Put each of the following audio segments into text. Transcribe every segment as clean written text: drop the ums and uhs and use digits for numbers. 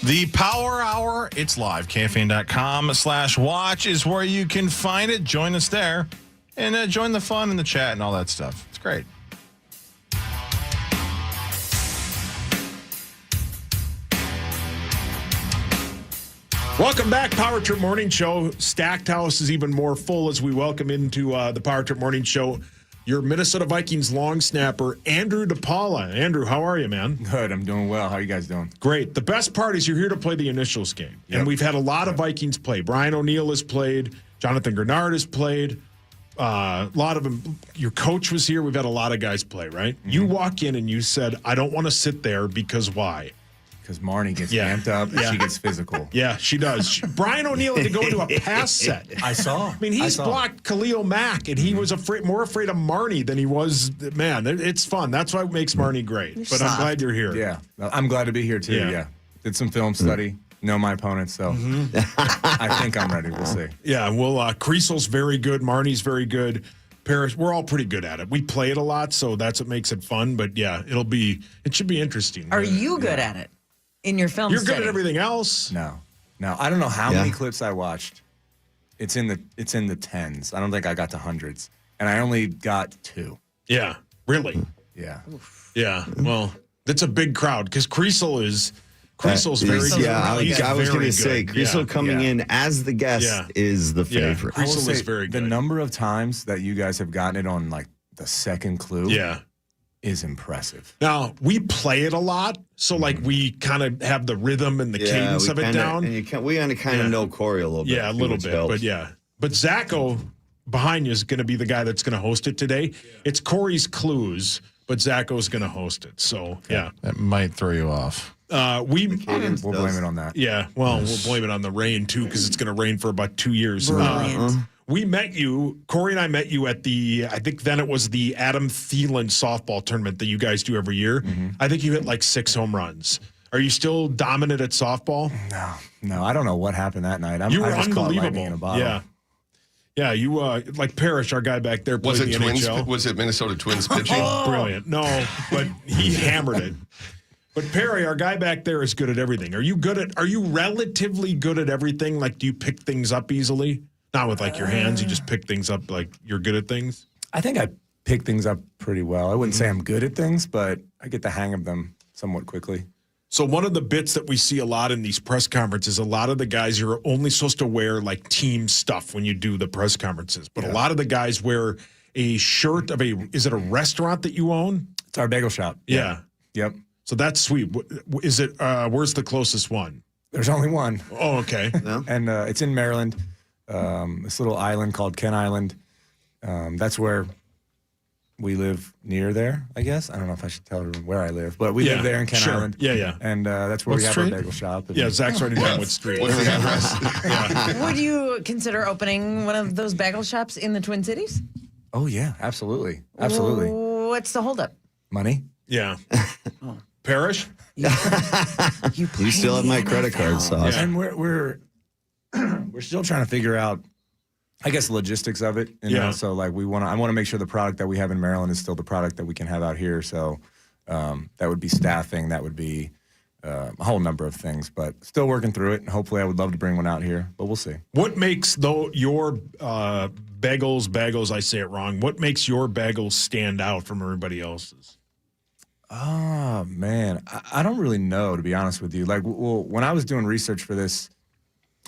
The Power Hour, it's live. KFAN.com/watch is where you can find it. Join us there and join the fun and the chat and all that stuff. It's great. Welcome back, Power Trip Morning Show. Stacked house is even more full as we welcome into the Power Trip Morning Show your Minnesota Vikings long snapper, Andrew DePaola. Andrew, how are you, man? Good. I'm doing well. How are you guys doing? Great. The best part is you're here to play the initials game. Yep. And we've had a lot of Vikings play. Brian O'Neill has played. Jonathan Grenard has played. A lot of them. Your coach was here. We've had a lot of guys play, right? Mm-hmm. You walk in and you said, I don't want to sit there because why? Because Marnie gets amped up and she gets physical. Yeah, she does. Brian O'Neill had to go into a pass set. I saw. I mean, he's blocked Khalil Mack, and he was more afraid of Marnie than he was. Man, it's fun. That's what makes Marnie great. But I'm glad you're here. Yeah, I'm glad to be here, too. Yeah. Did some film study. Know my opponents, so I think I'm ready. We'll see. Yeah, well, Krisel's very good. Marnie's very good. Paris, we're all pretty good at it. We play it a lot, so that's what makes it fun. But, yeah, it should be interesting. Are you good at it? In your film You're study? good at everything else? No. I don't know how many clips I watched. It's in the tens. I don't think I got to hundreds. And I only got 2. Yeah. Really? Yeah. Yeah. Well, that's a big crowd because Krisel's very good. Yeah, I was going to say, Krisel coming in as the guest is the favorite. Krisel is very good. The number of times that you guys have gotten it on like the second clue is impressive. Now, we play it a lot, so like we kind of have the rhythm and the cadence of it down. And we kind of know Corey a little bit. Yeah, a little bit, helps. But Zacho behind you is going to be the guy that's going to host it today. It's Corey's clues, but Zacho's going to host it. So, That might throw you off. We'll blame it on that. Yeah, well, we'll blame it on the rain, too, because it's going to rain for about 2 years. We met you, Corey and I met you at I think then it was the Adam Thielen softball tournament that you guys do every year. Mm-hmm. I think you hit like 6 home runs. Are you still dominant at softball? No, I don't know what happened that night. You were I just unbelievable. In a bottle. Yeah, you like Parrish, our guy back there, played the NHL. Was it Minnesota Twins pitching? Brilliant. No, but he hammered it. But Perry, our guy back there, is good at everything. Are you relatively good at everything? Like, do you pick things up easily? Not with like your hands, you just pick things up like you're good at things? I think I pick things up pretty well. I wouldn't say I'm good at things, but I get the hang of them somewhat quickly. So one of the bits that we see a lot in these press conferences, a lot of the guys, you're only supposed to wear like team stuff when you do the press conferences. But a lot of the guys wear a shirt of is it a restaurant that you own? It's our bagel shop. Yeah. Yep. So that's sweet. Is it, where's the closest one? There's only one. Oh, okay. And it's in Maryland. This little island called Kent Island. That's where we live near there, I guess. I don't know if I should tell everyone where I live, but we live there in Kent Island. Yeah. And that's where we have our bagel shop. Yeah, Zach's already down what street. What's the address? Would you consider opening one of those bagel shops in the Twin Cities? Oh, yeah, absolutely. Absolutely. What's the holdup? Money? Yeah. Parrish? You still have my credit card, Sauce. And we're still trying to figure out, I guess, logistics of it. You know? So like I want to make sure the product that we have in Maryland is still the product that we can have out here. So that would be staffing. That would be a whole number of things. But still working through it. And hopefully, I would love to bring one out here. But we'll see. What makes your bagels? I say it wrong. What makes your bagels stand out from everybody else's? Oh man, I don't really know, to be honest with you. Like, well, when I was doing research for this,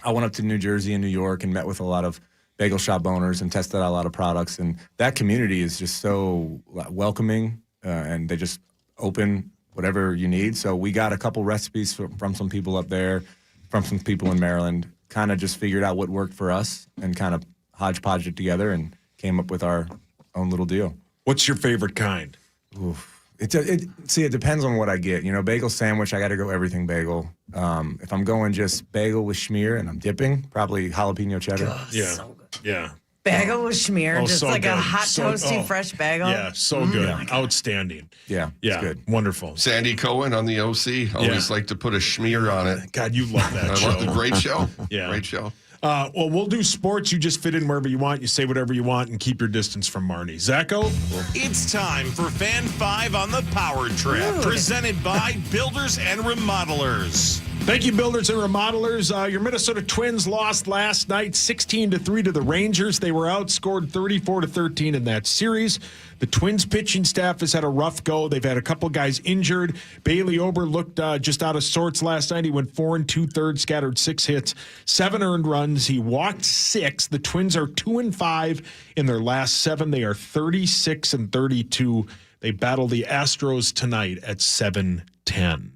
I went up to New Jersey and New York and met with a lot of bagel shop owners and tested out a lot of products. And that community is just so welcoming, and they just open whatever you need. So we got a couple recipes from some people up there, from some people in Maryland, kind of just figured out what worked for us and kind of hodgepodged it together and came up with our own little deal. What's your favorite kind? Oof. It depends on what I get. You know, bagel sandwich, I got to go everything bagel. If I'm going just bagel with schmear and I'm dipping, probably jalapeno cheddar. So good. Yeah. Bagel with schmear, just so like good. a hot, toasty, fresh bagel. Yeah, so good. Outstanding. Yeah, it's good. Wonderful. Sandy Cohen on the OC. Always like to put a schmear on it. God, you love that show. I love the great show. Yeah. Great show. Well, we'll do sports. You just fit in wherever you want. You say whatever you want and keep your distance from Marnie. Zacho? It's time for Fan 5 on the Power Trip, presented by Builders and Remodelers. Thank you, builders and remodelers. Your Minnesota Twins lost last night 16-3 to the Rangers. They were outscored 34-13 in that series. The Twins pitching staff has had a rough go. They've had a couple guys injured. Bailey Ober looked just out of sorts last night. He went 4 2/3, scattered 6 hits, 7 earned runs. He walked 6. The Twins are 2-5 in their last 7. They are 36-32. They battle the Astros tonight at 7:10.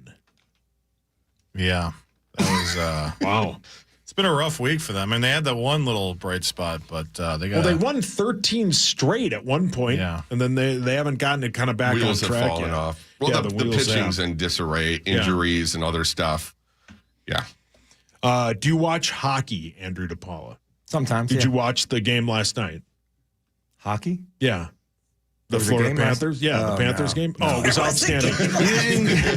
Yeah, that was Wow. It's been a rough week for them. And they had that one little bright spot, but they got. Well, they won 13 straight at one point, Yeah. And then they haven't gotten it kind of back Wheels on have track fallen yet. off. Well, Yeah, the wheels pitching's have. in disarray, injuries and other stuff. Yeah. Do you watch hockey, Andrew DePaola? Sometimes. Did you watch the game last night? Hockey? Yeah. The There was a Florida game last- Panthers? Yeah, the Oh, Panthers no. game? Oh, it was outstanding.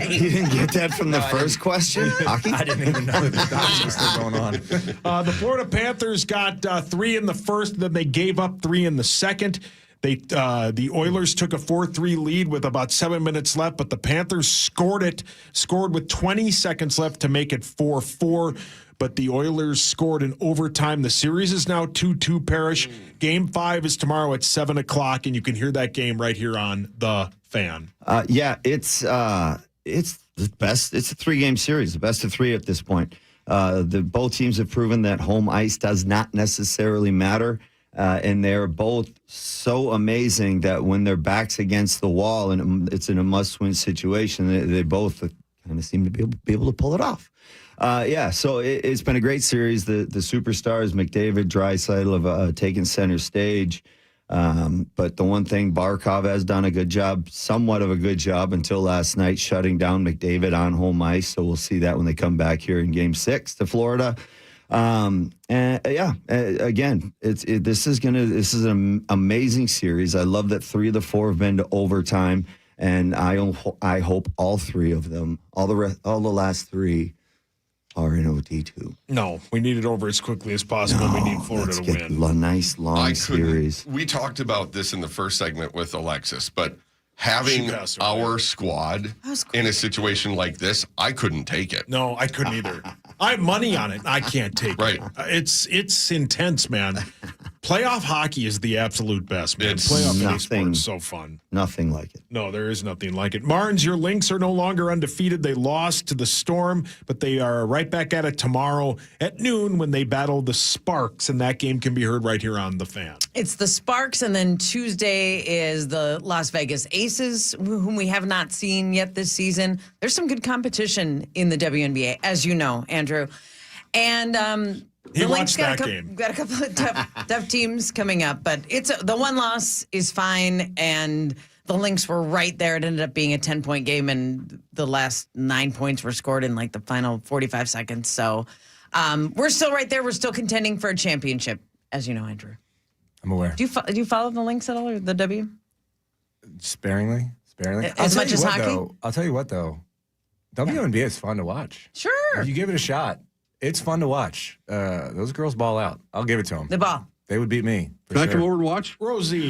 You didn't get that from the first question? Hockey? I didn't even know that the hockey was still going on. The Florida Panthers got 3 in the first, then they gave up 3 in the second. The Oilers took a 4-3 lead with about 7 minutes left, but the Panthers scored with 20 seconds left to make it 4-4. But the Oilers scored in overtime. The series is now 2-2 Parrish. Game 5 is tomorrow at 7 o'clock, and you can hear that game right here on The Fan. Yeah, it's the best. It's a 3-game series, the best of 3 at this point. Both teams have proven that home ice does not necessarily matter. And they're both so amazing that when their back's against the wall and it's in a must-win situation, they both kind of seem to be able to pull it off. So it's been a great series. The superstars, McDavid, Draisaitl, have taken center stage. But the one thing, Barkov has done a good job, somewhat of a good job until last night, shutting down McDavid on home ice. So we'll see that when they come back here in Game 6 to Florida. Again, this is an amazing series. I love that 3 of the 4 have been to overtime, and I hope all 3 of them, all the last 3, are in OT too. No, we need it over as quickly as possible. We need Florida let's to get win. a nice long series. We talked about this in the first segment with Alexis, but having She passed away. our squad in a situation like this, I couldn't take it. No, I couldn't either. I have money on it. I can't take Right. it. It's intense, man. Playoff hockey is the absolute best, man. It's Playoff any nothing. sport is so fun. Nothing like it. No, there is nothing like it. Marnes, your Lynx are no longer undefeated. They lost to the Storm, but they are right back at it tomorrow at noon when they battle the Sparks, and that game can be heard right here on The Fan. It's the Sparks, and then Tuesday is the Las Vegas Aces, whom we have not seen yet this season. There's some good competition in the WNBA, as you know, Andrew. And He the watched Lynx that game. got a couple of tough teams coming up, but the one loss is fine, and the Lynx were right there. It ended up being a 10-point game, and the last 9 points were scored in like the final 45 seconds. So we're still right there. We're still contending for a championship, as you know, Andrew. I'm aware. Do you follow the Lynx at all, or the W? Sparingly. As much as hockey? I'll tell you what, though. WNBA is fun to watch. Sure. If you give it a shot, it's fun to watch. Those girls ball out. I'll give it to them. The ball. They would beat me. Can I come over and watch? Rosie.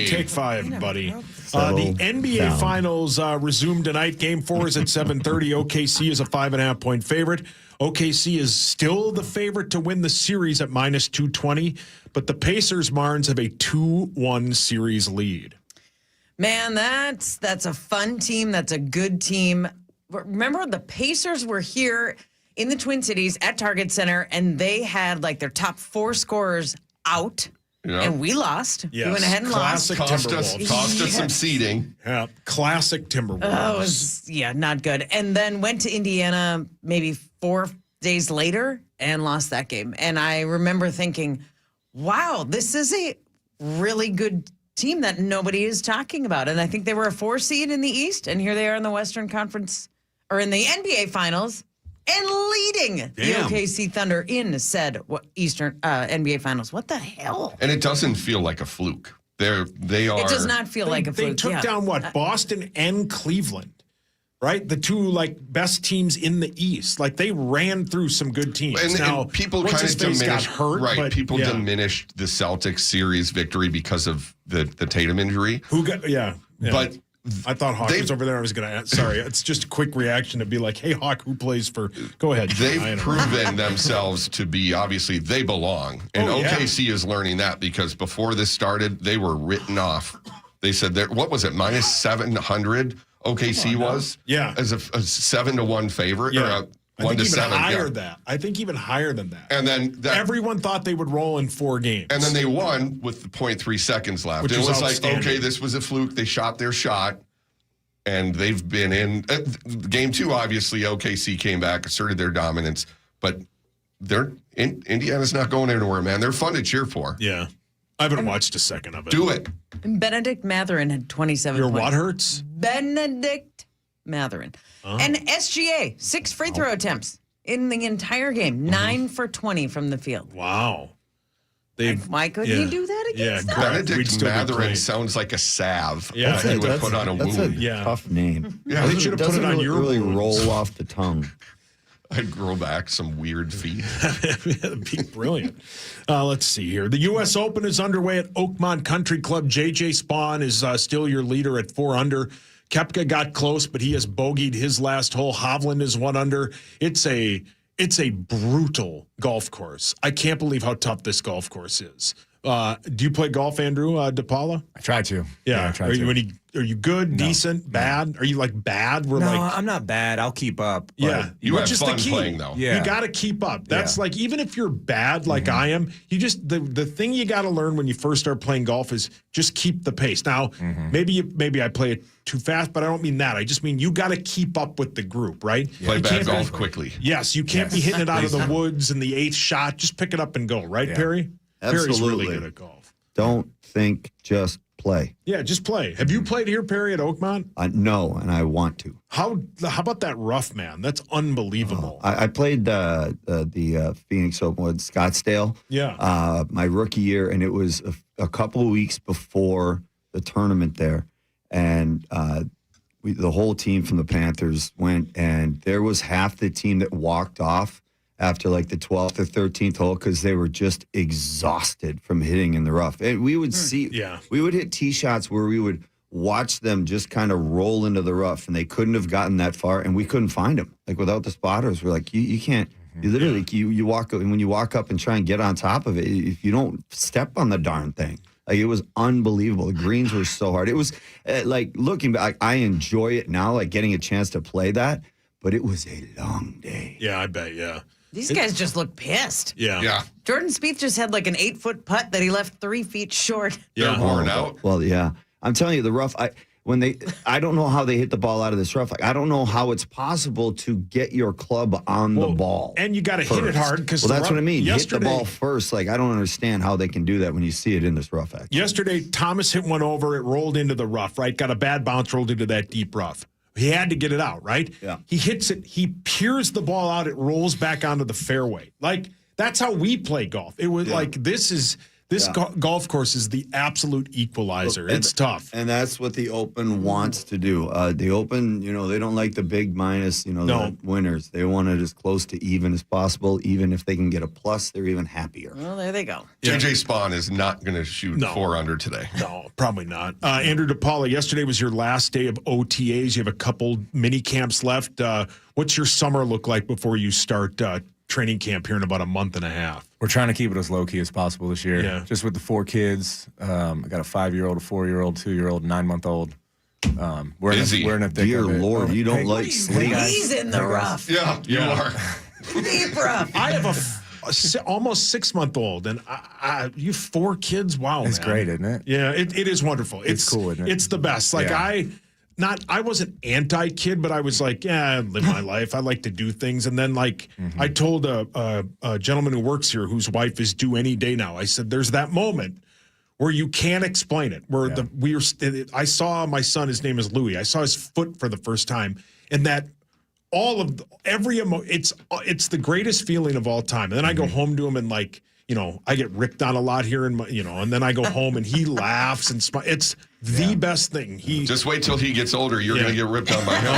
Take 5, buddy. The Settle NBA down. Finals resume tonight. Game 4 is at 7:30. OKC is a 5.5-point favorite. OKC is still the favorite to win the series at -220, but the Pacers, Marnes, have a 2-1 series lead. Man, that's a fun team. That's a good team. Remember, the Pacers were here in the Twin Cities at Target Center, and they had like their top 4 scorers out, and we lost. Yes. We went ahead and Classic Cost us Timberwolves. some seeding. Yeah, classic Timberwolves. Oh, it was, not good. And then went to Indiana maybe 4 days later and lost that game. And I remember thinking, wow, this is a really good team that nobody is talking about. And I think they were a 4 seed in the East, and here they are in the Western Conference, or in the NBA Finals, and leading the OKC Thunder in said Eastern NBA Finals. What the hell? And it doesn't feel like a fluke. They are. It does not feel like a fluke. They took down Boston and Cleveland, right? The 2 best teams in the East. Like, they ran through some good teams. And people kind of got diminished. hurt, Right. but, People yeah. diminished the Celtics series victory because of the Tatum injury. Who got? Yeah. But I thought Hawk was over there. I was going to ask. Sorry, it's just a quick reaction to be like, hey, Hawk, who plays for? Go ahead. They've proven themselves to be, obviously, they belong. And OKC is learning that because before this started, they were written off. They said, what was it, minus 700 OKC was? Yeah. As a 7-1 favorite? Yeah. Or a 1 to 7. Higher that. I think even higher than that. And then everyone thought they would roll in 4 games. And then they won with the 0.3 seconds left. Which it was like, outstanding. okay, this was a fluke. They shot their shot, and they've been in. Game 2, obviously, OKC came back, asserted their dominance, but Indiana's not going anywhere, man. They're fun to cheer for. Yeah. I haven't watched a second of it. Do it. Benedict Mathurin had 27 Your points. what hurts? Benedict Mathurin. And SGA, 6 free throw attempts in the entire game. 9 for 20 from the field. Wow. Why couldn't he do that against us? We'd Benedict still be Mathurin playing. sounds like a salve. Yeah. That he would put on a That's wound. a tough name. Yeah. They should have put it on your really wounds. roll off the tongue. I'd grow back some weird feet. That'd be brilliant. Let's see here. The U.S. Open is underway at Oakmont Country Club. J.J. Spawn is still your leader at 4 under. Koepka got close, but he has bogeyed his last hole. Hovland is 1 under. It's a brutal golf course. I can't believe how tough this golf course is. Do you play golf, Andrew DePaola? I try to. Yeah. I try to. Are you good, decent, bad? Are you like bad? No, I'm not bad. I'll keep up. But Yeah, You which have is fun the key. playing, though. Yeah. You got to keep up. That's Yeah. like, even if you're bad like I am, you just the thing you got to learn when you first start playing golf is just keep the pace. Now, maybe I play it too fast, but I don't mean that. I just mean you got to keep up with the group, right? Play You bad can't golf be- quickly. Yes, you can't be hitting it out of the woods in the 8th shot. Just pick it up and go, right, Yeah. Perry? Perry's Absolutely. really good at golf. Don't think, just play. Yeah, just play. Have you played here, Perry, at Oakmont? No, and I want to. How about that rough, man? That's unbelievable. I played the Phoenix Open with Scottsdale. Yeah. My rookie year, and it was a couple of weeks before the tournament there, and the whole team from the Panthers went, and there was half the team that walked off after like the 12th or 13th hole because they were just exhausted from hitting in the rough. And we would we would hit tee shots where we would watch them just kind of roll into the rough, and they couldn't have gotten that far, and we couldn't find them. Like without the spotters, we're like, you can't. You literally you walk up, and when you walk up and try and get on top of it, if you don't step on the darn thing. Like it was unbelievable. The greens were so hard. It was like looking back, I enjoy it now, like getting a chance to play that, but it was a long day. Yeah, I bet, yeah. These guys just look pissed. Yeah. Yeah. Jordan Spieth just had like an 8-foot putt that he left 3 feet short. They're worn out. Well, yeah. I'm telling you, the rough, I don't know how they hit the ball out of this rough. Like, I don't know how it's possible to get your club on the ball. And you got to hit it hard because that's what I mean. Yesterday, Hit the ball first. Like, I don't understand how they can do that when you see it in this rough act. Yesterday, Thomas hit one over. It rolled into the rough, right? Got a bad bounce, rolled into that deep rough. He had to get it out, right? Yeah. He hits it. He peers the ball out. It rolls back onto the fairway. Like, that's how we play golf. It was like, this golf course is the absolute equalizer. It's tough. And that's what the Open wants to do. The Open, they don't like the big minus, the winners. They want it as close to even as possible. Even if they can get a plus, they're even happier. Well, there they go. JJ Spawn is not going to shoot 4 under today. No, probably not. Andrew DePaola, yesterday was your last day of OTAs. You have a couple mini camps left. What's your summer look like before you start training camp here in about a month and a half? We're trying to keep it as low key as possible this year. Yeah. Just with the 4 kids. I got a 5-year-old, a 4-year-old, 2-year-old, 9-month-old. We're in a thick Dear of it. Lord, you don't like sleep. He's in the rough. Yeah, you are. Deep rough. I have a almost 6-month-old, and you have 4 kids. Wow, It's man. great, isn't it? Yeah, it is wonderful. It's cool, isn't it? It's the best. Like Yeah. I wasn't anti-kid, but I was like, yeah, I live my life. I like to do things. And then I told a gentleman who works here whose wife is due any day now. I said, there's that moment where you can't explain it. Where I saw my son, his name is Louis. I saw his foot for the first time, and that it's the greatest feeling of all time. And then I go home to him and I get ripped on a lot here and then I go home and he laughs and smiles. It's the best thing. Just wait till he gets older. You're going to get ripped on by him.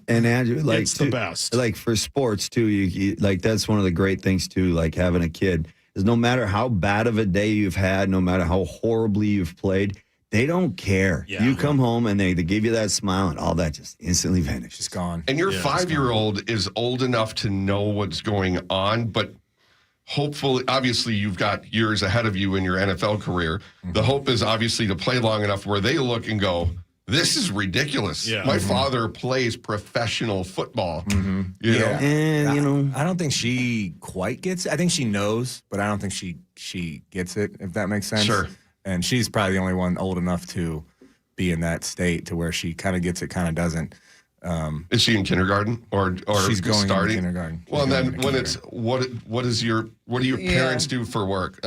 And Andrew, it's the best. Like for sports too, you that's one of the great things too. Like having a kid is no matter how bad of a day you've had, no matter how horribly you've played, They don't care. Yeah. You come home and they give you that smile and all that just instantly vanishes. It's gone. And your 5-year-old is old enough to know what's going on, but hopefully, obviously, you've got years ahead of you in your NFL career. The hope is obviously to play long enough where they look and go, this is ridiculous. Yeah. My father plays professional football. You know? And, you know. I don't think she quite gets it. I think she knows, but I don't think she gets it, if that makes sense. Sure. And she's probably the only one old enough to be in that state to where she kind of gets it, kind of doesn't. Is she in kindergarten or She's going starting? into kindergarten. Well, and She's then going when into it's what do your parents do for work?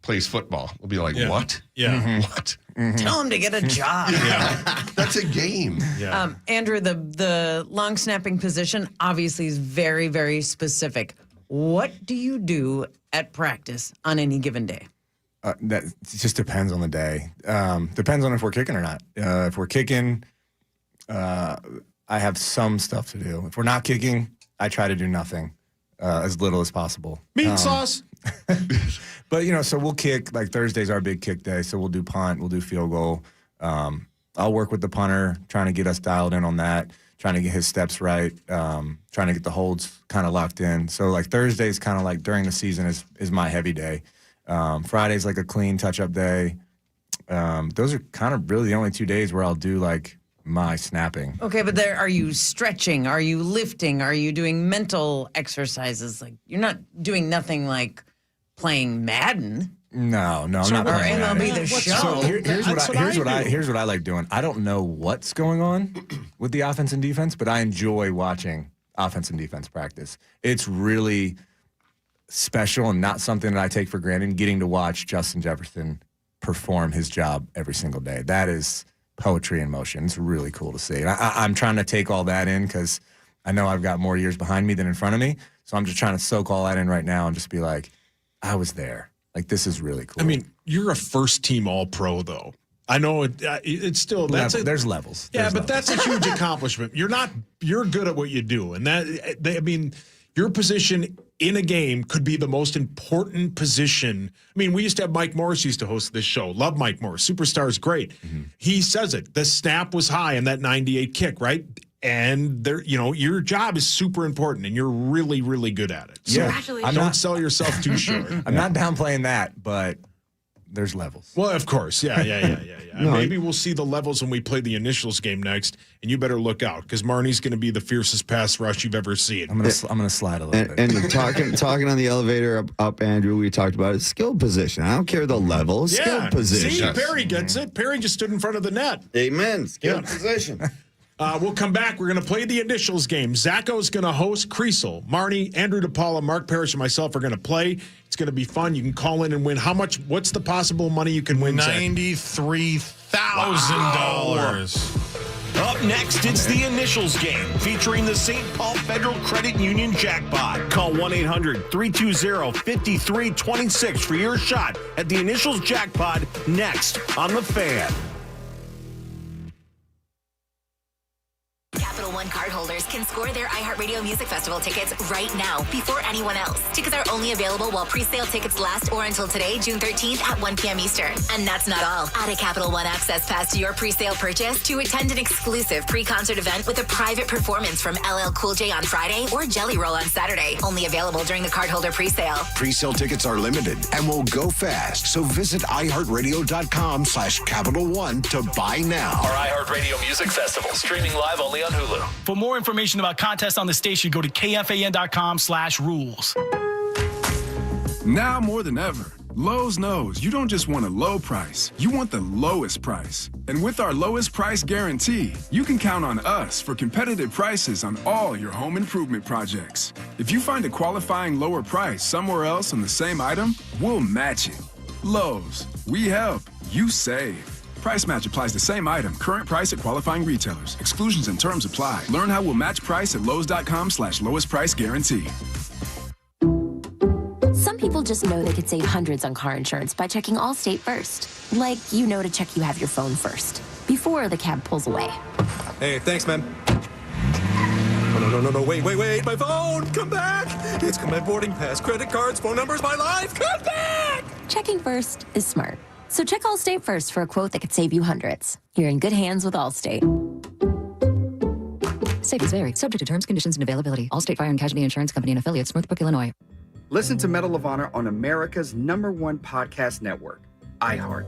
Plays football. We'll be like, what? Yeah. What? Tell him to get a job. That's a game. Yeah. Andrew, the long snapping position obviously is very, very specific. What do you do at practice on any given day? That it just depends on the day. Depends on if we're kicking or not. If we're kicking, I have some stuff to do. If we're not kicking, I try to do nothing, as little as possible. Meat sauce. But, so we'll kick. Like Thursday's our big kick day, so we'll do punt, we'll do field goal. I'll work with the punter, trying to get us dialed in on that, trying to get his steps right, trying to get the holds kind of locked in. So, like, Thursday's kind of like during the season is my heavy day. Friday's like a clean touch-up day. Those are kind of really the only 2 days where I'll do, like, my snapping. Okay, but are you stretching? Are you lifting? Are you doing mental exercises? Like, you're not doing nothing like playing Madden No, I'm not or playing that. MLB The Show. So here's what I do. like doing. I don't know what's going on with the offense and defense, but I enjoy watching offense and defense practice. It's really special and not something that I take for granted. Getting to watch Justin Jefferson perform his job every single day. That is poetry in motion. It's really cool to see. And I'm trying to take all that in because I know I've got more years behind me than in front of me. So I'm just trying to soak all that in right now and just be like, I was there. Like, this is really cool. I mean, you're a first-team All-Pro, though. I know it's still there's levels. Yeah, There's but levels. that's a huge accomplishment. You're good at what you do, and your position in a game could be the most important position. I mean, we used to have Mike Morris used to host this show. Love Mike Morris. Superstar's great. Mm-hmm. He says it. The snap was high in that 98 kick, right? And your job is super important, and you're really, really good at it. So don't sell yourself too short. I'm not downplaying that, but there's levels. Well, of course. Yeah. No, Maybe we'll see the levels when we play the initials game next, and you better look out because Marnie's going to be the fiercest pass rush you've ever seen. I'm gonna slide a little bit. And talking on the elevator up, Andrew, we talked about it. Skill position. I don't care the level. Skill position. See, Perry gets it. Perry just stood in front of the net. Amen. Skill position. We'll come back. We're going to play the initials game. Zacho's going to host. Krisel, Marnie, Andrew DePaola, Mark Parrish, and myself are going to play. It's going to be fun. You can call in and win. How much? What's the possible money you can win? $93,000. Up next, it's the initials game featuring the St. Paul Federal Credit Union jackpot. Call 1-800-320-5326 for your shot at the initials jackpot next on The Fan. Capital One cardholders can score their iHeartRadio Music Festival tickets right now before anyone else. Tickets are only available while pre-sale tickets last or until today, June 13th at 1 p.m. Eastern. And that's not all. Add a Capital One Access Pass to your pre-sale purchase to attend an exclusive pre-concert event with a private performance from LL Cool J on Friday or Jelly Roll on Saturday. Only available during the cardholder pre-sale. Pre-sale tickets are limited and will go fast. So visit iHeartRadio.com/Capital One to buy now. Our iHeartRadio Music Festival, streaming live only on Hulu. For more information about contests on the station, go to KFAN.com/rules. Now more than ever, Lowe's knows you don't just want a low price, you want the lowest price. And with our lowest price guarantee, you can count on us for competitive prices on all your home improvement projects. If you find a qualifying lower price somewhere else on the same item, we'll match it. Lowe's, we help, you save. Price match applies the same item. Current price at qualifying retailers. Exclusions and terms apply. Learn how we'll match price at Lowe's.com/lowest price guarantee. Some people just know they could save hundreds on car insurance by checking Allstate first. Like, to check you have your phone first, before the cab pulls away. Hey, thanks, man. No, wait, my phone, come back. It's my boarding pass, credit cards, phone numbers, my life, come back. Checking first is smart. So check Allstate first for a quote that could save you hundreds. You're in good hands with Allstate. Savings vary, subject to terms, conditions, and availability. Allstate Fire and Casualty Insurance Company and affiliates, Northbrook, Illinois. Listen to Medal of Honor on America's #1 podcast network, iHeart.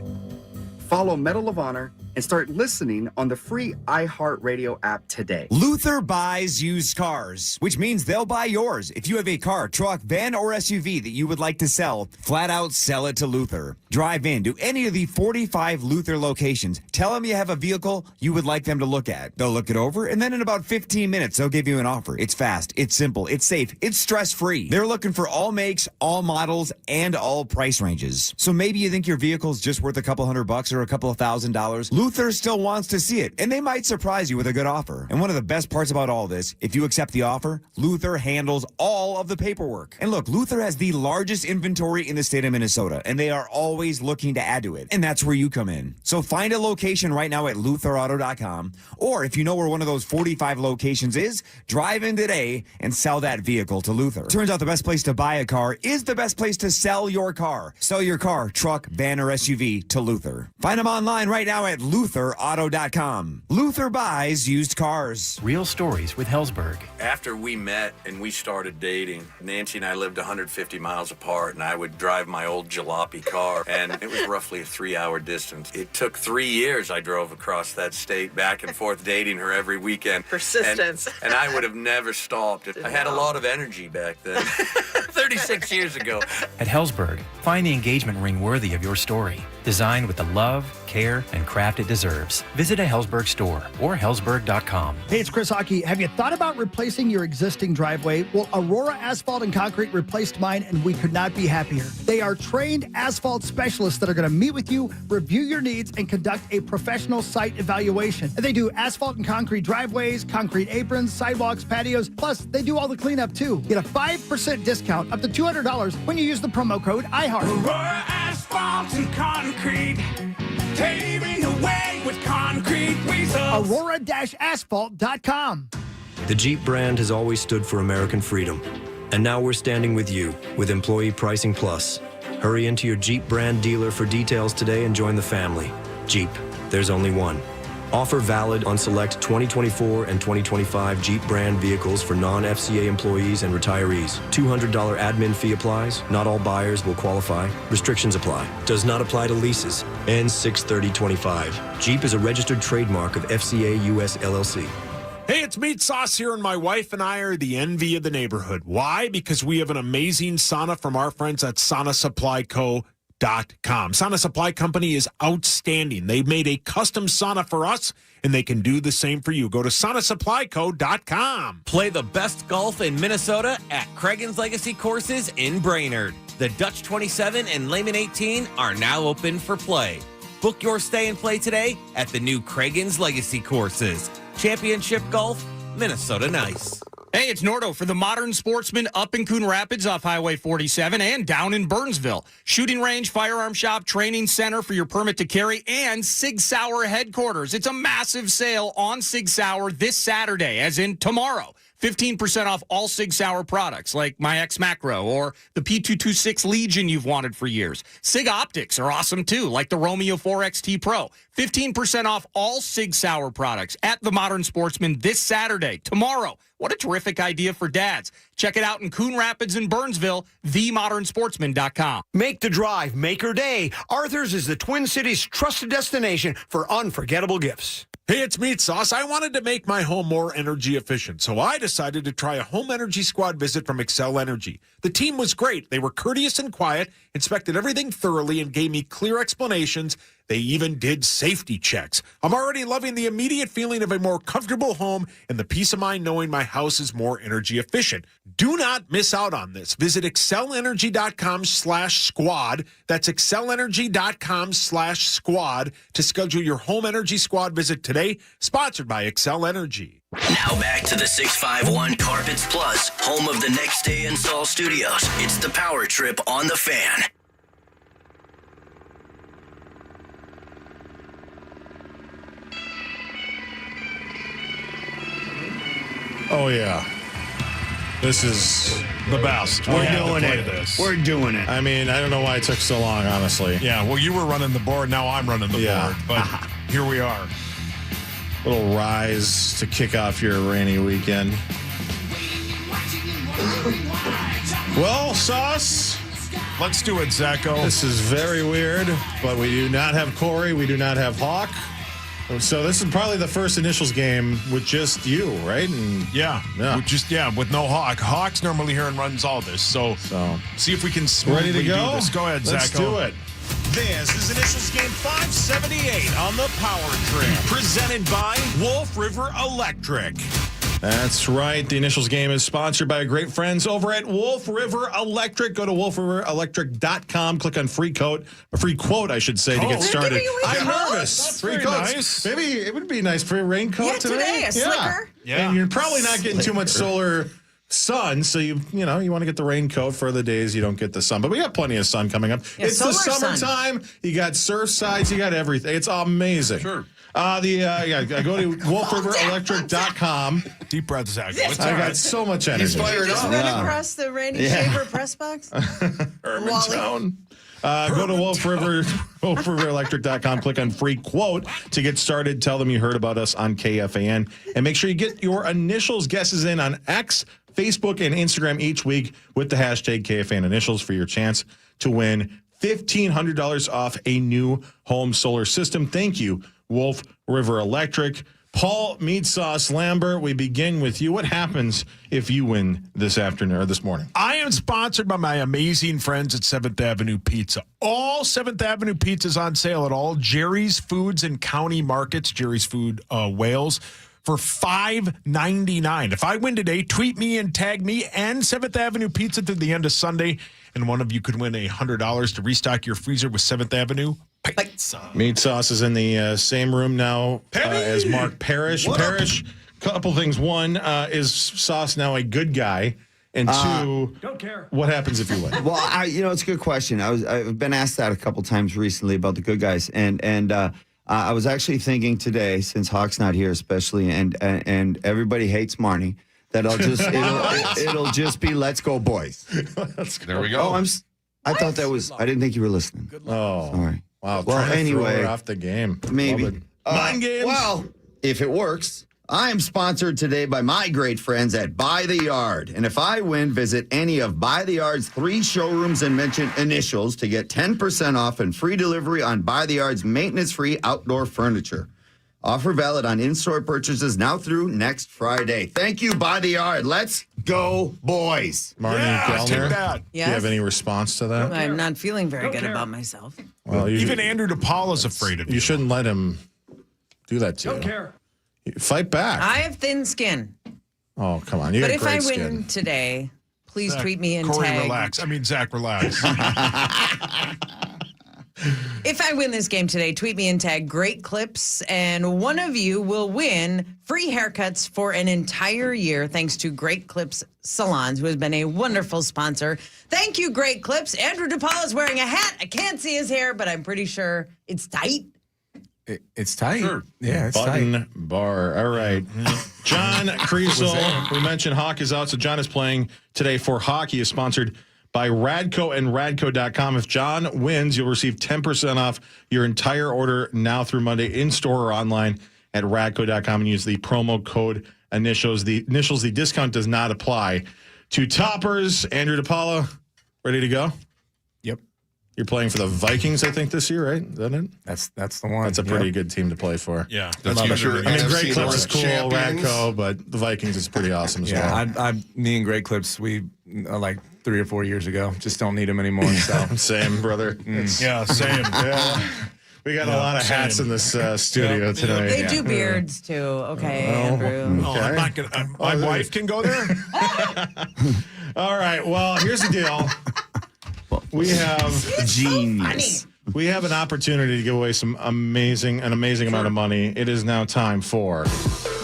Follow Medal of Honor and start listening on the free iHeartRadio app today. Luther buys used cars, which means they'll buy yours. If you have a car, truck, van, or SUV that you would like to sell, flat out sell it to Luther. Drive in to any of the 45 Luther locations. Tell them you have a vehicle you would like them to look at. They'll look it over, and then in about 15 minutes, they'll give you an offer. It's fast, it's simple, it's safe, it's stress-free. They're looking for all makes, all models, and all price ranges. So maybe you think your vehicle's just worth a couple $100 or a couple of $1,000. Luther still wants to see it, and they might surprise you with a good offer. And one of the best parts about all this, if you accept the offer, Luther handles all of the paperwork. And look, Luther has the largest inventory in the state of Minnesota, and they are always looking to add to it. And that's where you come in. So find a location right now at lutherauto.com, or if you know where one of those 45 locations is, drive in today and sell that vehicle to Luther. Turns out the best place to buy a car is the best place to sell your car. Sell your car, truck, van, or SUV to Luther. Find them online right now at lutherauto.com. Luther buys used cars. Real stories with Hellsberg. After we met and we started dating, Nancy and I lived 150 miles apart, and I would drive my old jalopy car, and it was roughly a 3-hour distance. It took 3 years I drove across that state back and forth dating her every weekend. Persistence. And I would have never stopped. I had a lot of energy back then. 36 years ago. At Hellsberg, find the engagement ring worthy of your story. Designed with the love, care, and craft it deserves. Visit a Hellsberg store or hellsberg.com. Hey, it's Chris Hockey. Have you thought about replacing your existing driveway? Well, Aurora Asphalt and Concrete replaced mine, and we could not be happier. They are trained asphalt specialists that are going to meet with you, review your needs, and conduct a professional site evaluation. And they do asphalt and concrete driveways, concrete aprons, sidewalks, patios, plus they do all the cleanup too. Get a 5% discount up to $200 when you use the promo code iHeart. Aurora Asphalt and Concrete, paving the way with concrete results. Aurora-asphalt.com. The Jeep brand has always stood for American freedom. And now we're standing with you with Employee Pricing Plus. Hurry into your Jeep brand dealer for details today and join the family. Jeep, there's only one. Offer valid on select 2024 and 2025 Jeep brand vehicles for non-FCA employees and retirees. $200 admin fee applies. Not all buyers will qualify. Restrictions apply. Does not apply to leases. Ends 6/30/25. Jeep is a registered trademark of FCA US LLC. Hey, it's Meat Sauce here, and my wife and I are the envy of the neighborhood. Why? Because we have an amazing sauna from our friends at SaunaSupplyCo.com. Sauna Supply Company is outstanding. They've made a custom sauna for us, and they can do the same for you. Go to SaunaSupplyCo.com. Play the best golf in Minnesota at Cragen's Legacy Courses in Brainerd. The Dutch 27 and Lehman 18 are now open for play. Book your stay and play today at the new Cragen's Legacy Courses. Championship Golf, Minnesota Nice. Hey, it's Nordo for the Modern Sportsman up in Coon Rapids off Highway 47 and down in Burnsville. Shooting range, firearm shop, training center for your permit to carry, and Sig Sauer headquarters. It's a massive sale on Sig Sauer this Saturday, as in tomorrow. 15% off all Sig Sauer products like my X Macro or the P226 Legion you've wanted for years. Sig Optics are awesome too, like the Romeo 4XT Pro. 15% off all Sig Sauer products at the Modern Sportsman this Saturday, tomorrow. What a terrific idea for dads. Check it out in Coon Rapids and Burnsville, themodernsportsman.com. Make the drive, make her day. Arthur's is the Twin Cities' trusted destination for unforgettable gifts. Hey, it's Meat Sauce. I wanted to make my home more energy efficient, so I decided to try a home energy squad visit from Excel Energy. The team was great. They were courteous and quiet, inspected everything thoroughly, and gave me clear explanations. They even did safety checks. I'm already loving the immediate feeling of a more comfortable home and the peace of mind knowing my house is more energy efficient. Do not miss out on this. Visit excelenergy.com/squad. That's excelenergy.com/squad to schedule your home energy squad visit today, sponsored by Excel Energy. Now back to the 651 Carpets Plus, home of the Next Day Install Studios. It's the Power Trip on the Fan. Oh, yeah. This is the best. We're doing it. We're doing it. I mean, I don't know why it took so long, honestly. Yeah, well, you were running the board. Now I'm running the board. But here we are. Little rise to kick off your rainy weekend. Well, Sauce. Let's do it, Zacho. This is very weird, but we do not have Corey. We do not have Hawk. So this is probably the first initials game with just you, right? And with no Hawk. Hawk's normally here and runs all this. So see if we can smoothly ready to go? do this. Go ahead, Let's Zacho. do it. This is Initials Game 578 on the Power Trip, presented by Wolf River Electric. That's right. The Initials Game is sponsored by our great friends over at Wolf River Electric. Go to wolfriverelectric.com. Click on free quote, I should say, to get started. I'm nervous. That's free very coats. nice. Maybe it would be nice for a raincoat today. A slicker. Yeah. And you're probably not getting too much solar sun, so you want to get the raincoat for the days you don't get the sun. But we got plenty of sun coming up. Yeah, it's the summertime. You got surf sides. You got everything. It's amazing. Sure. Go to wolfriverelectric.com. Deep breath, Zach. I got so much energy. He's fired up. Run across the Randy Shaver press box. Hermantown. Go to wolfriverelectric.com. Click on free quote to get started. Tell them you heard about us on KFAN. And make sure you get your initials guesses in on X, Facebook, and Instagram each week with the hashtag KFAN initials for your chance to win $1,500 off a new home solar system. Thank you, Wolf River Electric. Paul Meat Sauce Lambert, we begin with you. What happens if you win this afternoon or this morning? I am sponsored by my amazing friends at 7th Avenue Pizza. All 7th Avenue Pizzas on sale at all Jerry's Foods and County Markets, Jerry's Food Wales, for $5.99. If I win today, tweet me and tag me and 7th Avenue Pizza through the end of Sunday, and one of you could win $100 to restock your freezer with 7th Avenue Pizza. Meat Sauce is in the same room now as Mark Parrish. Parrish, couple things. One, is Sauce now a good guy? And two, don't care. What happens if you win? Well, it's a good question. I've been asked that a couple times recently about the good guys, and I was actually thinking today, since Hawk's not here, especially, and everybody hates Marnie, that it'll just be "Let's go, boys." There we go. Oh, I thought that was. I didn't think you were listening. Oh, sorry. Wow. Well, anyway, off the game. Maybe Mind games. Well, if it works. I am sponsored today by my great friends at Buy the Yard. And if I win, visit any of Buy the Yard's 3 showrooms and mention initials to get 10% off and free delivery on Buy the Yard's maintenance-free outdoor furniture. Offer valid on in-store purchases now through next Friday. Thank you, Buy the Yard. Let's go, boys. Marnie Gellner, that. do you have any response to that? I'm not feeling very good about myself. Well, even Andrew DePaula's afraid of you. You shouldn't let him do that to you. Don't care. Fight back. I have thin skin. Oh, come on. You But got if great I skin. win today, please Zach, tweet me and Corey, tag. relax. I mean, Zach, relax. If I win this game today, tweet me and tag Great Clips, and one of you will win free haircuts for an entire year thanks to Great Clips Salons, who has been a wonderful sponsor. Thank you, Great Clips. Andrew DePaul is wearing a hat. I can't see his hair, but I'm pretty sure it's tight. It's tight. Sure. Yeah, it's Button tight. bar. All right. John Krisel, we mentioned Hawk is out, so John is playing today for Hawk. He is sponsored by Radco and Radco.com. If John wins, you'll receive 10% off your entire order now through Monday in store or online at Radco.com and use the promo code initials. The discount does not apply to toppers. Andrew DePaula, ready to go? Yep. You're playing for the Vikings, I think, this year, right? Is that it? That's the one. That's a pretty good team to play for. Yeah. That's for sure. I mean, NFC Great Clips is cool, champions. Radco, but the Vikings is pretty awesome as well. Yeah, me and Great Clips, we like 3 or 4 years ago. Just don't need them anymore. So Same, brother. Yeah, same. Yeah. We got a lot of hats in this studio tonight. They do beards too. Okay, Andrew. Oh, I'm not gonna. My wife can go there. All right. Well, here's the deal. We have genius. We have an opportunity to give away an amazing amount of money. It is now time for.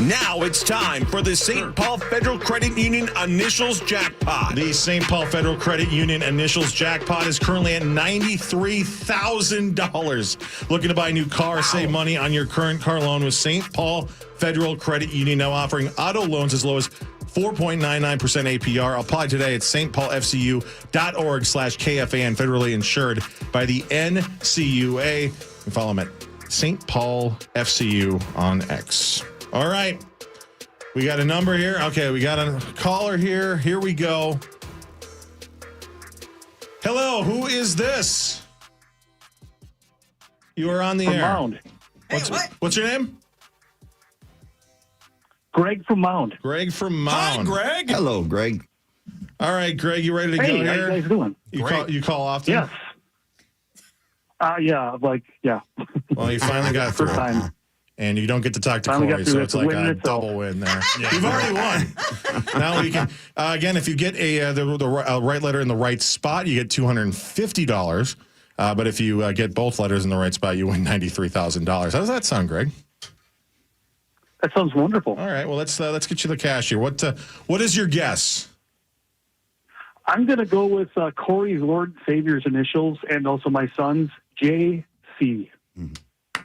Now it's time for the St. Paul Federal Credit Union Initials Jackpot. The St. Paul Federal Credit Union Initials Jackpot is currently at $93,000. Looking to buy a new car, save money on your current car loan with St. Paul Federal Credit Union, now offering auto loans as low as 4.99% APR. Apply today at stpaulfcu.org/KFAN, federally insured by the NCUA. You can follow them at St. Paul FCU on X. All right. We got a number here. Okay, we got a caller here. Here we go. Hello, who is this? You are on the air. Mound. What's your name? Greg from Mound. Greg from Mound. Hi, Greg. Hello, Greg. All right, Greg, you ready to Hey, go how here? you guys doing? You call often? Yes. Yeah. Well, you finally got through. First time. And you don't get to talk to Finally got Corey, through. so It's it's a like win in a itself. double win there. You've already won. Now we can, again, if you get the right letter in the right spot, you get $250. But if you get both letters in the right spot, you win $93,000. How does that sound, Greg? That sounds wonderful. All right. Well, let's get you the cash here. What is your guess? I'm going to go with Corey's Lord Savior's initials and also my son's JC.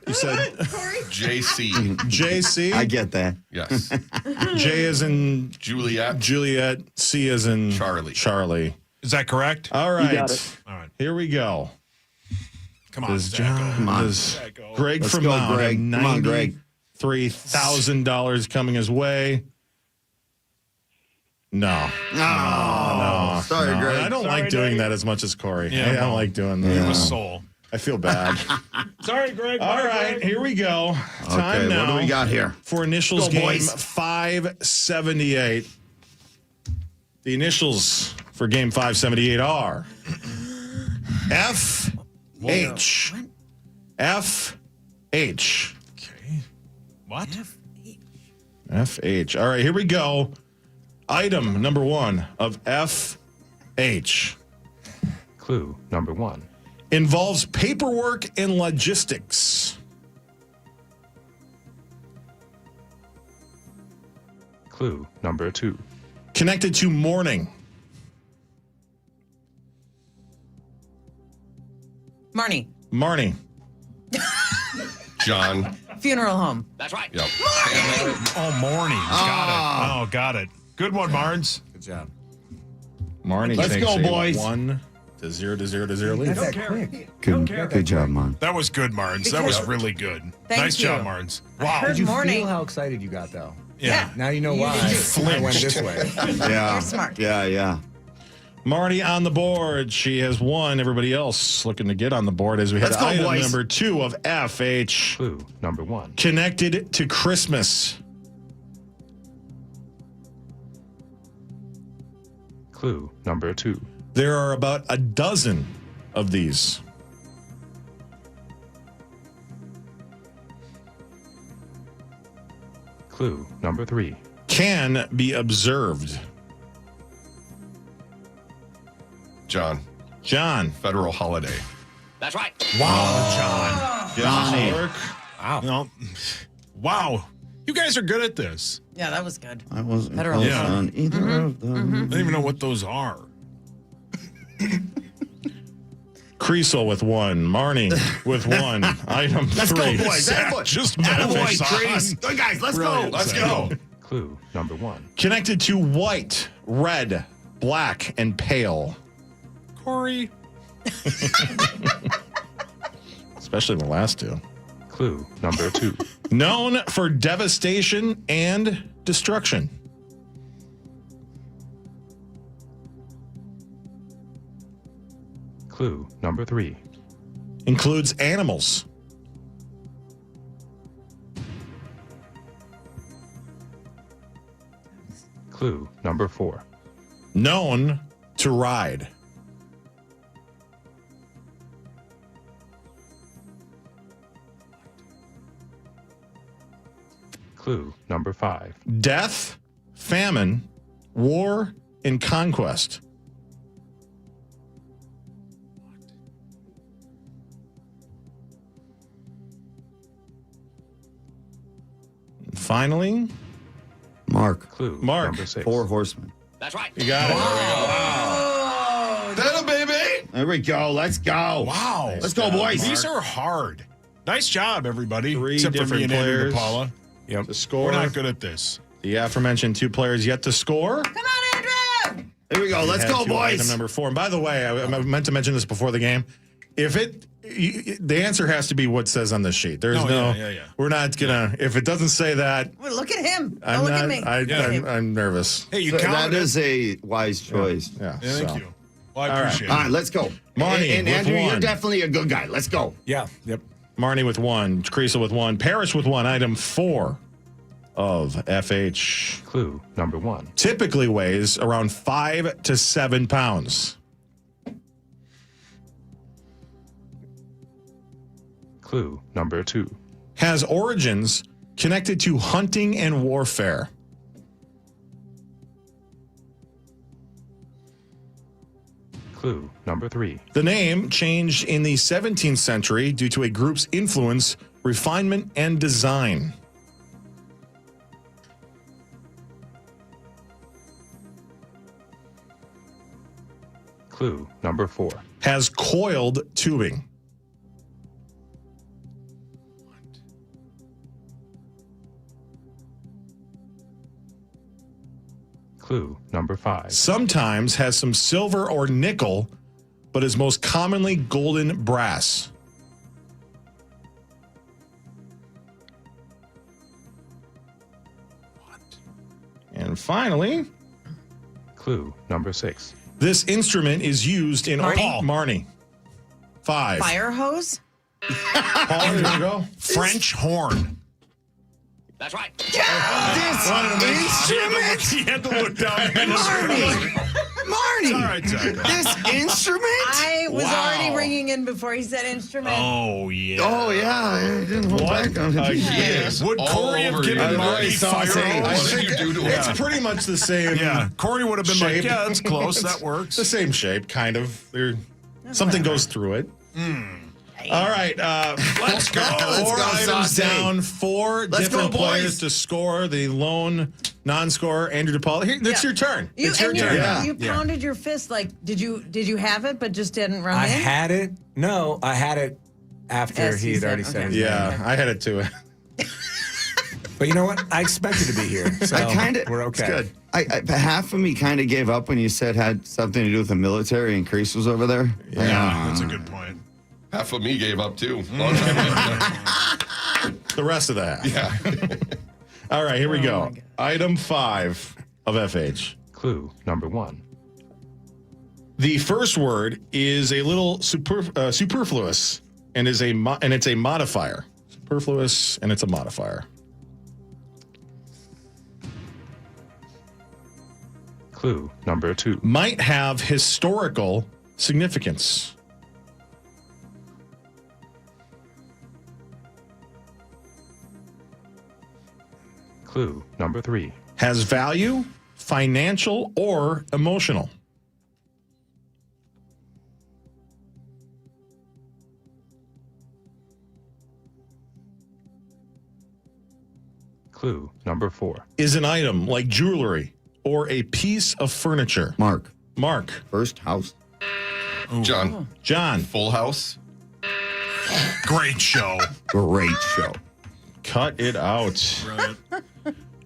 You said JC. JC? I get that. Yes. J as in Juliet. C as in Charlie. Is that correct? All right. got it. All right. Here we go. Come on, Does Greg Let's from go, Mound Greg. have Come on, Greg. $93,000 coming his way? No. No. Sorry, Greg. I don't like doing that as much as Corey. Yeah, I don't well, like doing that. You have a soul. I feel bad. Sorry, Greg. All right, here we go. Time Okay, now. what do we got here? For initials Go, game boys. 578. The initials for game 578 are F-H. F-H. Okay. What? F-H. All right, here we go. Item number 1 of F-H. Clue number 1. Involves paperwork and logistics. Clue number 2. Connected to mourning. Marnie. John. Funeral home. That's right. Yep. Oh, morning. Got it. Got it. Good one, Barnes. Good job. Marnie Let's takes go, a boys. 1-0 lead. Good job, man. That was good, Marnes. That was really good. Thank nice you. job, Marnes. Wow. Did you morning. feel how excited you got, though? Yeah. Now you know why I went this way. Yeah. You're smart. Yeah. Marty on the board. She has won. Everybody else looking to get on the board as we head Let's to go, item boys. number 2 of FH. Clue number 1. Connected to Christmas. Clue number 2. There are about a dozen of these. Clue number 3. Can be observed. John. Federal holiday. That's right. Wow, John. Johnny. Wow. No. Wow. You guys are good at this. Yeah, that was good. I wasn't Federal close holiday. on either of them. I don't even know what those are. Krisel with 1. Marnie with 1. Item 3. Let's go, boys. Zach Attaboy. just Attaboy, finished. Trees. Good guys, let's Brilliant, go. Let's Zach. go. Clue number 1. Connected to white, red, black, and pale. Corey. Especially the last 2. Clue number 2. Known for devastation and destruction. Clue number 3. Includes animals. Clue number 4. Known to ride. Clue number 5. Death, famine, war, and conquest. And finally, Mark. Clue Mark. number 6. 4 horsemen. That's right. You got it. Oh, That a baby. There we go. Let's go. Wow. Let's go, boys. These are hard. Nice job, everybody. 3 Except for me different and Andrew players. DePaola. Yep. The score. We're not good at this. The aforementioned two players yet to score. Come on, Andrew! Here we go. Let's go, boys. Item number 4. And by the way, I meant to mention this before the game. The answer has to be what says on the sheet. There's we're not gonna. If it doesn't say that, Well, look at him. I'm Look not. at me. I'm nervous. Hey, you So counted that is a wise choice. Yeah. Thank so. you. Well, I appreciate All it. right, let's go. Marnie and with Andrew, you're 1. definitely a good guy. Let's go. Yeah. Yep. Marnie with 1. Krisel with 1. Parrish with 1. Item 4 of FH. Clue number 1. Typically weighs around 5 to 7 pounds. Clue number 2. Has origins connected to hunting and warfare. Clue number 3. The name changed in the 17th century due to a group's influence, refinement, and design. Clue number 4. Has coiled tubing. Clue number 5. Sometimes has some silver or nickel, but is most commonly golden brass. And finally, Clue number 6. this instrument is used in Marnie? Marnie. 5. Fire hose? Paul, here we go. French horn. That's right. This instrument? He had to look down. Marnie! All right, Zach. This instrument? I was Wow. already ringing in before he said instrument. Oh, yeah. Oh, yeah. I didn't hold back on it. Yes. Would Corey have given Marty fire hose? What did you do to him? It's pretty much the same. Yeah, Corey would have been shape. like, yeah, that's close. It's That works. the same shape, kind of. Something goes through it. All right, let's go. Let's 4 go, items Saucy. down. 4 Let's different go, players boys. to score. The lone non-scorer, Andrew DePaola. Here, that's your turn. It's your turn. You pounded your fist like, did you have it but just didn't run I in? had it. No, I had it after Yes, he you had said, already said okay. his Yeah, name. I had it too. But you know what? I expected to be here. So we're okay. It's good. Half of me kind of gave up when you said had something to do with the military and Kreese was over there. Yeah, that's a good point. Half of me gave up too. The rest of the half. Yeah. All right, here we go. Item 5 of FH. Clue number 1. The first word is a little superfluous and it's a modifier. Superfluous and it's a modifier. Clue number 2. Might have historical significance. Clue number 3. Has value, financial, or emotional. Clue number 4. Is an item like jewelry or a piece of furniture. Mark. First house. John. John. Full House. Great show. Great show. Cut it out.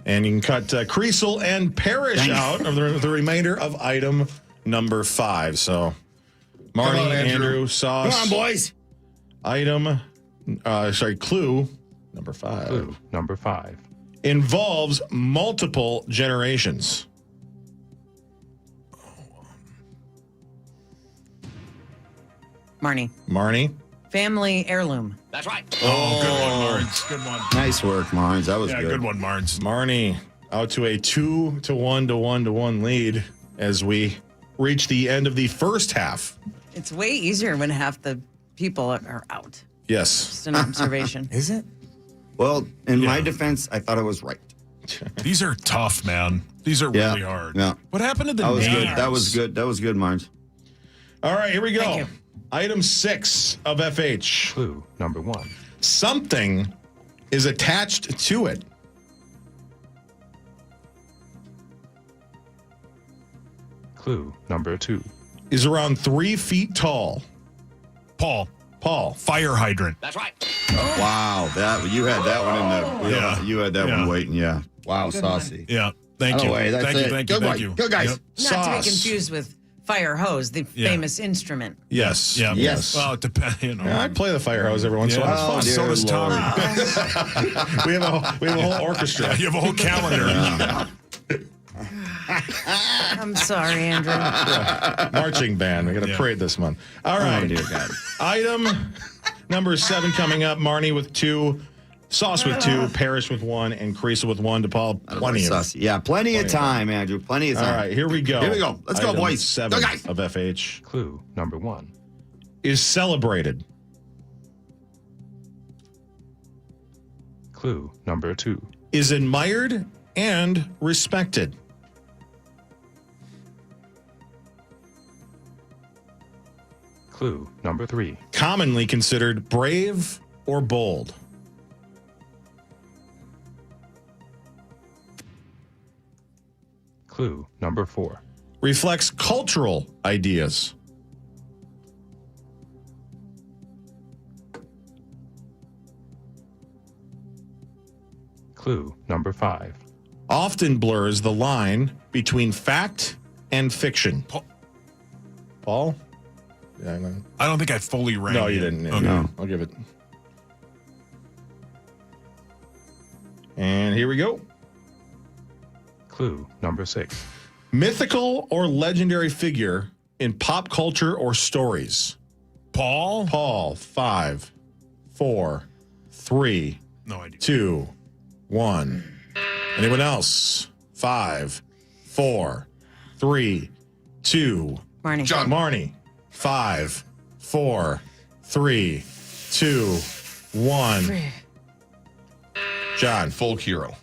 And you can cut Krisel and Parrish out of the remainder of item number 5. So, Marnie, on, Andrew, Sauce. Come on, boys. Clue number 5. Clue number 5. Involves multiple generations. Marnie. Family heirloom. That's right. Oh, good one, Marnes. Good one. Nice work, Marnes. That was Yeah, good one, Marnes. Marnie out to a 2-1 lead as we reach the end of the first half. It's way easier when half the people are out. Yes. Just an observation. Is it? Well, in my defense, I thought it was right. These are tough, man. These are really hard. Yeah. What happened to the That was names? good. That was good, Marnes. All right, here we Thank go. you. Item 6 of FH. Clue number 1. Something is attached to it. Clue number 2. Is around 3 feet tall. Paul. Fire hydrant. That's right. Wow, you had that one in the. Yeah. You had that one waiting. Yeah. Wow, Good saucy. Yeah. Thank you. Oh, wait, that's Thank you. it. Thank you. Good Thank one. you. Good guys. Yep. Not to be Sauce. confused with fire hose, the famous instrument. Yes. Yeah. Yes. Well, it depends. You know. Yeah, I play the fire hose every once in a Yeah. while. Oh, It's dear fun. So does Tommy. we have a whole orchestra. Yeah, you have a whole calendar. I'm sorry, Andrew. Marching band. We got a parade this month. All right. Oh, dear God. Item number 7 coming up. Marnie with 2, Sauce with 2, Parrish with 1, and Krisel with 1. DePaul, plenty of Saucy. Yeah, plenty of time, Andrew. Plenty of time. All right, here we go. Here we go. Let's go, Item boys. 7 Go, guys. of FH Clue number 1. is celebrated. Clue number 2. Is admired and respected. Clue number 3. Commonly considered brave or bold. Clue number 4. Reflects cultural ideas. Clue number 5. Often blurs the line between fact and fiction. Paul? Yeah, no. I don't think I fully rang. No, you it. didn't. Okay. No, I'll give it. And here we go. Clue number 6. Mythical or legendary figure in pop culture or stories. Paul? Paul, 5, 4, 3, No idea. 2, 1. Anyone else? 5, 4, 3, 2. Marnie. John. Marnie, 5, 4, 3, 2, 1. John. Folk hero.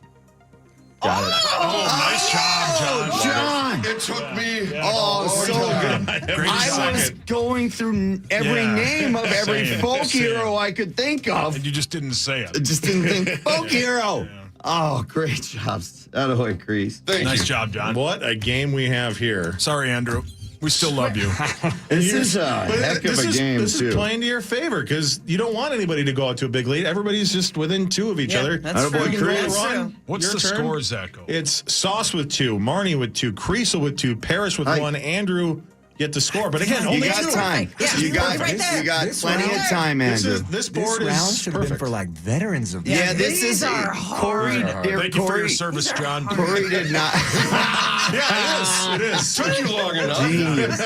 Got it. Oh, nice job, John. John. It took me. So good. Great I was second. going through every Yeah. name of every Same, folk same. hero I could think of. And you just didn't say I it. just didn't think folk hero. Oh, great job. Attaboy, Kreese. Thank Nice you. job, John. What a game we have here. Sorry, Andrew. We still love you. This is a heck of a game, This too. is playing to your favor because you don't want anybody to go out to a big lead. Everybody's just within 2 of each Yeah, other. that's Attaboy, true. Chris. That's true. What's Your the turn. score, Zacho? It's Sauce with 2, Marnie with 2, Krisel with 2, Parrish with Hi. 1, Andrew get the score. But again, You only got 2. time. Yeah, You got, right there. you got This plenty round- of time, Andrew. This board This round is should have been perfect. for like veterans of Yeah, this These is are Corey. hard. Dear Thank you for Corey, your service, John. Corey did not. Yeah, it is. Took you long enough. Genius.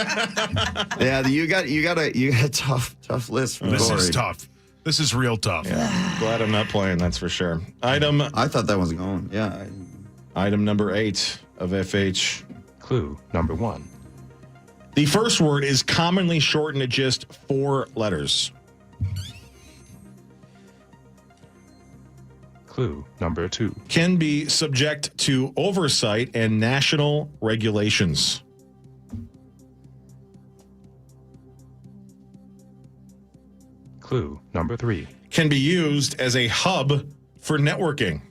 Yeah, you got a tough list from This Corey. is tough. This is real tough. Glad I'm not playing, that's for sure. Item I thought that was going. Yeah. item number 8 of FH. Clue number 1. The first word is commonly shortened to just 4 letters. Clue number 2. Can be subject to oversight and national regulations. Clue number 3. Can be used as a hub for networking.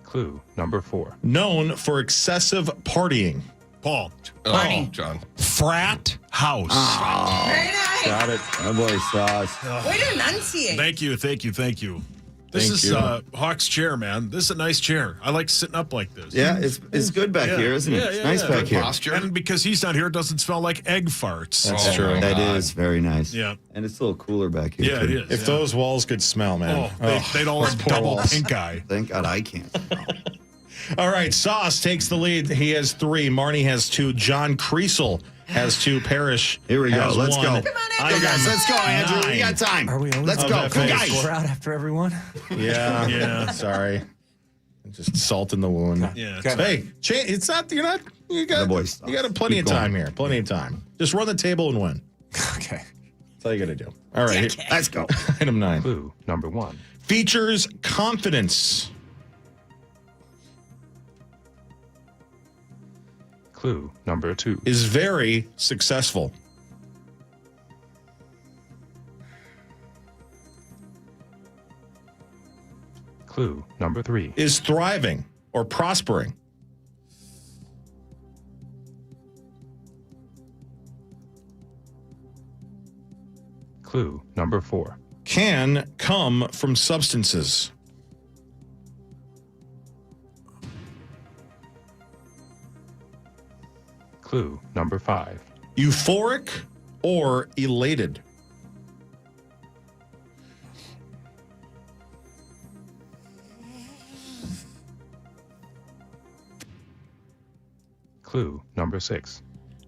Clue number 4. Known for excessive partying. Paul. Oh, John. Frat house. Very nice. Got it. Oh boy, Sauce. Way to enunciate. Thank you. This Thank is you. Hawk's chair, man. This is a nice chair. I like sitting up like this. Yeah, it's good back here, isn't it? Yeah, It's yeah, nice yeah. back Good here. posture. And because he's not here, it doesn't smell like egg farts. That's true. That is very nice. Yeah. And it's a little cooler back here. Yeah, too. it is. If those walls could smell, man. They'd all have poor double walls. pink eye. Thank God I can't. All right, Sauce takes the lead. He has 3. Marnie has 2. John Krisel has 2. Parrish Here we go. has Let's 1. go. Come on, Go, guys. Let's go, Andrew. We got time. Are we always Let's Of go. FH. Come, guys. Score out after everyone? Yeah. Yeah. Sorry. Just salt in the wound. Yeah. Hey, it's not. You're not. You got. The boys. You got plenty Keep of time going. here. Plenty of time. Just run the table and win. Okay. That's all you got to do. All right. here- Let's go. Item 9 Clue number 1. features confidence. Clue number 2. Is very successful. Clue number 3. Is thriving or prospering. Clue number 4. Can come from substances. Clue number 5. Euphoric or elated. Clue number 6.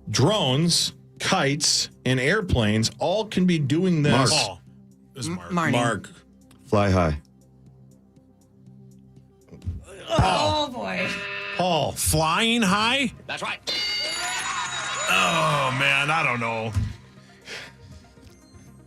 Drones, kites, and airplanes all can be doing this. Mark. Oh, this is Mark. Marnie. Mark. Fly high. Oh, boy. Paul. Flying high? That's right. Oh, man, I don't know.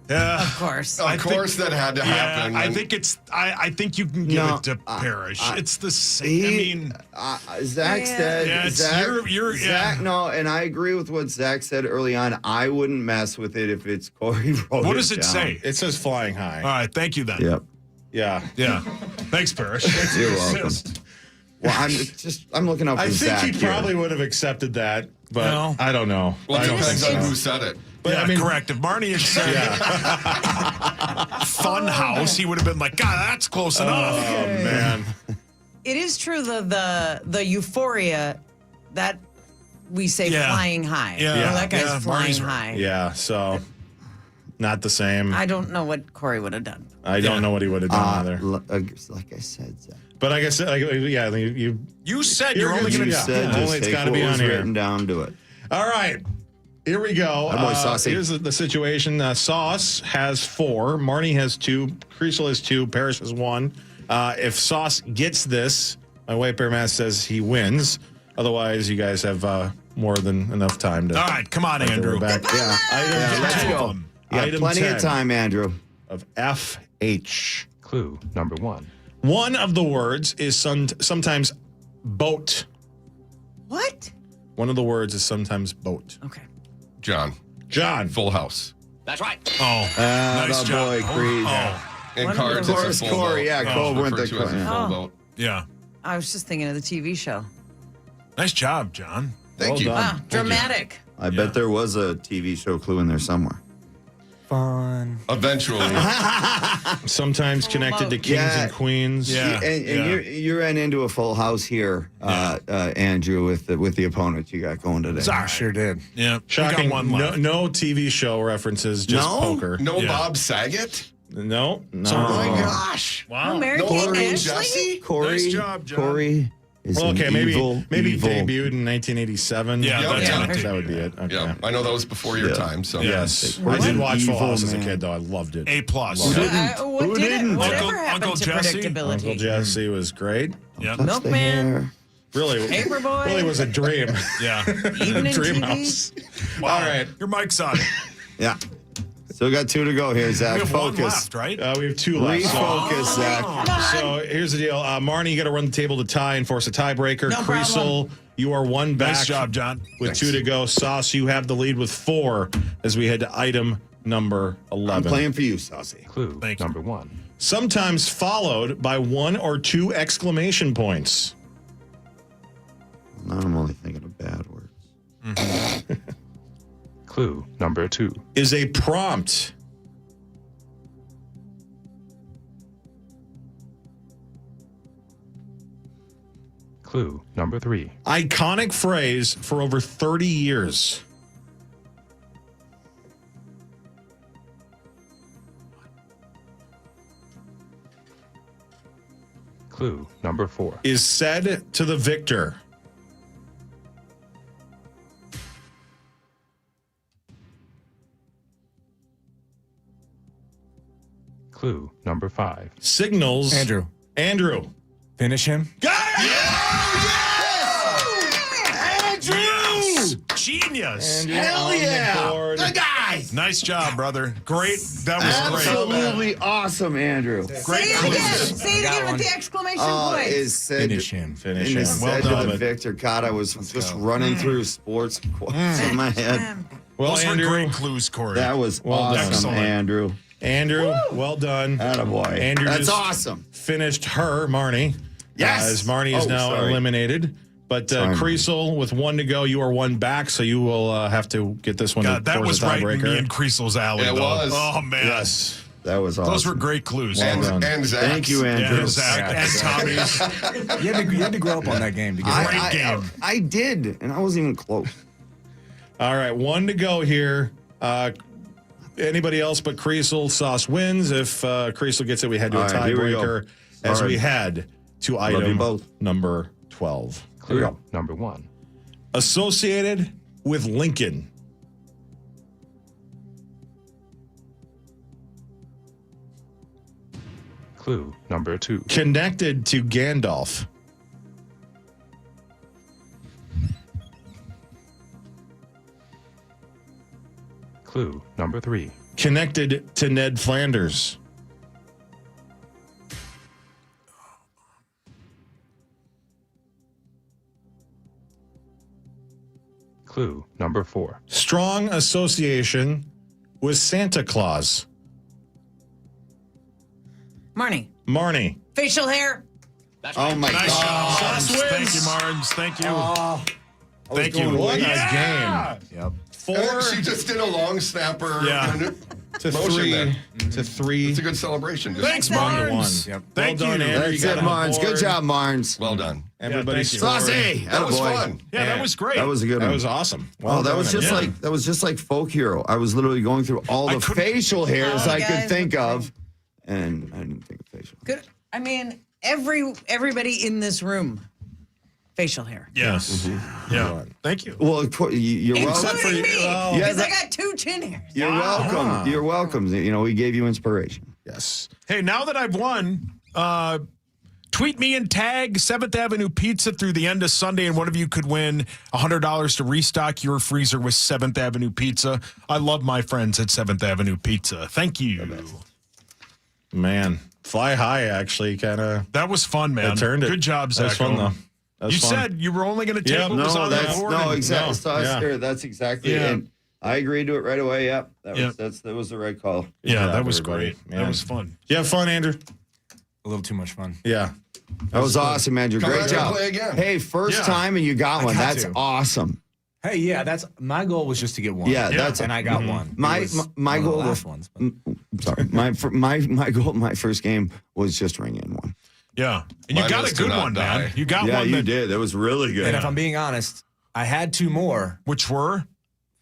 Yeah. Of course. Of course that had to happen. I think it's. I think you can give No, it to Parrish. It's the same. I mean, Zach said. Yeah, it's- Zach, you're- Zach, yeah. no, and I agree with what Zach said early on. I wouldn't mess with it if it's Corey wrote what does it down. say? It says flying high. All right, thank you then. Yep. Yeah. Yeah. Thanks, Parrish. Thanks for You're the welcome. assist. Well, I'm looking up for I think Zach he here. probably would have accepted that, but No. I don't know. Well, I it don't depends think on so. who said it. But Yeah, I mean, correct. If Marnie had said Fun House, he would have been like, God, that's close enough. Oh man. It is true, the euphoria that we say Yeah. flying high. Yeah. Oh, that guy's Yeah, flying Marnie's right. high. Yeah. So not the same. I don't know what Corey would have done. I don't know what he would have done either. Like I said, Zach. But like I said, yeah, You said you're only You going to. said only just it's take gotta what be was on here. written down, do it. All right. Here we go. Attaboy, Saucy. Here's the situation. Sauce has 4. Marnie has 2. Krisel has 2. Parrish has 1. If Sauce gets this, my white bear mask says he wins. Otherwise, you guys have more than enough time to. All right, come on, We're Andrew. back. Yeah. Let's go. You got Item plenty 10 of time, Andrew. of FH. Clue number 1. One of the words is sometimes boat. What? One of the words is sometimes boat. Okay. John. Full House. That's right. Oh, nice job. Boy, Creed. Oh, In One of cards, the it's a words- full Corey, vote. yeah, It's Cole went referred the- to as a full Oh. vote. yeah. I was just thinking of the TV show. Nice job, John. Thank you. Wow, dramatic. I bet there was a TV show clue in there somewhere. Fun. Eventually. Sometimes connected to kings Yeah. and queens. Yeah. And you ran into a full house here, Andrew, with the opponent you got going today. Sorry. Sure did. Yeah. Shocking. We got one left. No TV show references, just No? poker. No Yeah. Bob Saget? No. Oh my gosh. Wow. Mary No Kate Corey and Jesse? Ashley? Corey, Nice job, John. Corey is Well, okay, an maybe evil. debuted in 1987. Yeah, Yep. that's Yeah. on That would be TV. it. Okay. Yeah, I know that was before your Yeah. time. So Yes, What I did an watch Full evil House as a man. kid, though. I loved it. A plus. Loved it. What did didn't? it? Whatever Uncle- happened Uncle to Jesse? predictability? Uncle Jesse was great. Yep. Touch the Milkman. hair. Really, Paperboy. really was a dream. Yeah. Even in Dream TV? house. Wow. All right. Your mic's on. Yeah. Still got 2 to go here, Zach. We have one Focus. left, right? We have 2 left. Refocus, Zach. So here's the deal. Marnie, you got to run the table to tie and force a tiebreaker. No Krisel, problem. you are 1 back. Nice job, John. With 2 to go. Sauce, you have the lead with 4 as we head to item number 11. I'm playing for you, Saucy. Clue Thank you. number 1. Sometimes followed by 1 or 2 exclamation points. Now I'm only thinking of bad words. Clue number 2. Is a prompt. Clue number 3. Iconic phrase for over 30 years. Clue number 4. Is said to the victor. Clue number 5. Signals. Andrew. Andrew. Finish him. Yes! Genius. Hell yeah! The guy! Nice job, brother. Great. That was great. Absolutely awesome, Andrew. Great Say it clues. again. Say it again with the exclamation point. Is said Finish him. Finish and him. is Well said to done. the victor. God, I was just running through sports quotes in my head. Well, Those were Andrew, great clues, Corey. That was Well done. awesome, Excellent. Andrew. Andrew, well done. Attaboy. Andrew That's just awesome. finished her, Marnie. Yes. As Marnie is Oh, now sorry. eliminated. But Krisel, with 1 to go, you are 1 back, so you will have to get this one. God, that was right in me and Krisel's alley. It though. was. Oh man, yes, that was awesome. Those were great clues. And Zach's. Thank you, Andrew. Yeah, Zach and Tommy's. You had to grow up on that game to get Great game. I did, and I wasn't even close. All right, 1 to go here. Anybody else but Krisel, Sauce wins. If Krisel gets it, we head to a All right, here we go. tiebreaker as we head to Love you item both. number 12. Clue number 1. Associated with Lincoln. Clue number 2. Connected to Gandalf. Clue number 3. Connected to Ned Flanders. Clue number 4. Strong association with Santa Claus. Marnie. Marnie. Facial hair. Oh my Nice God. job, Sauce. Sauce Thank wins. you, Marnes. Thank you. Thank you. What Yeah. a game. Yep. 4 She just did a long snapper. Yeah. to motion 3 there. to 3. It's a good celebration. Just Thanks, 1 to 1. Marnes. Yep. Thank Well done, you. Andrew. That's got it, on Marnes. board. Good job, Marnes. well done. Everybody thank you. scored. Saucy. That was Attaboy. fun. Yeah, that was great. That was a good That one. was awesome. Oh, that was done. just Yeah. like folk hero. I was literally going through all I the couldn't- facial hairs Oh, I could guys, think what of, and I didn't think of facial. Good. I mean, everybody in this room, facial hair. Yes. Yeah. Thank you. Well, of course, you're welcome. Including me, Yeah, because I that- got 2 chin hairs. You're welcome. You're welcome. You know, we gave you inspiration. Yes. Hey, now that I've won, tweet me and tag 7th Avenue Pizza through the end of Sunday, and one of you could win $100 to restock your freezer with 7th Avenue Pizza. I love my friends at 7th Avenue Pizza. Thank you. Man, fly high actually kind of. That was fun, man. Turned it. Good job, Zach. That was fun though. That was You fun. said you were only going to take Yep. what was No, on the that's board. no and- exactly. Yeah. That's exactly Yeah. it. And I agreed to it right away. Yep, Yep. that was the right call. Yeah, job, that was everybody. great. Man. That was fun. You have fun, Andrew? A little too much fun. Yeah. That was awesome, Andrew. Come Great back and job. play again. Hey, first Yeah. time and you got one. got That's to. awesome. Hey, yeah, that's my goal was just to get one. Yeah, that's and I got one. It My was my one of the goal last was ones. but- I'm sorry. My goal my first game was just ring in one. Yeah. And you Mine got was a to good not one, die. man. You got Yeah, one you that, did. That was really good. And if I'm being honest, I had 2 more: which were?